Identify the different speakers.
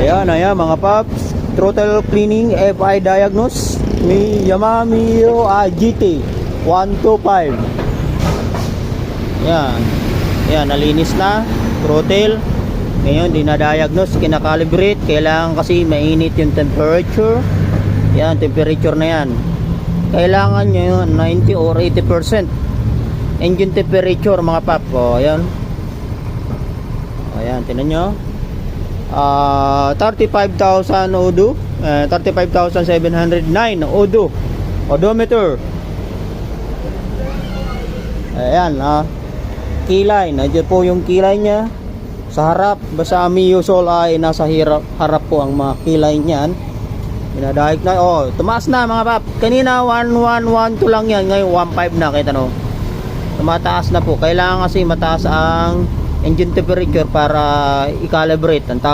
Speaker 1: Ayan mga paps, throttle cleaning FI diagnose may Yamaha Mio GT 125. Yan nalinis na throttle. Ngayon dinadiagnose, kinakalibrate. Kailangan kasi mainit yung temperature. Yan, temperature na yan. Kailangan nyo yun 90 or 80% engine temperature mga pap. Ayan, tinan nyo. 35,000 odo, 35,709 odo, odometer. Ayan, kilay, nandiyan po yung kilay nya sa harap. Basta Mio Soul ay nasa harap po ang mga kilay niyan. Dinadahik na, tumaas na mga pap. Kanina 1112 lang yan, ngayon 15 na, kita no. Tumataas na po. Kailangan kasi mataas ang engine temperature para i-calibrate. Ang tawag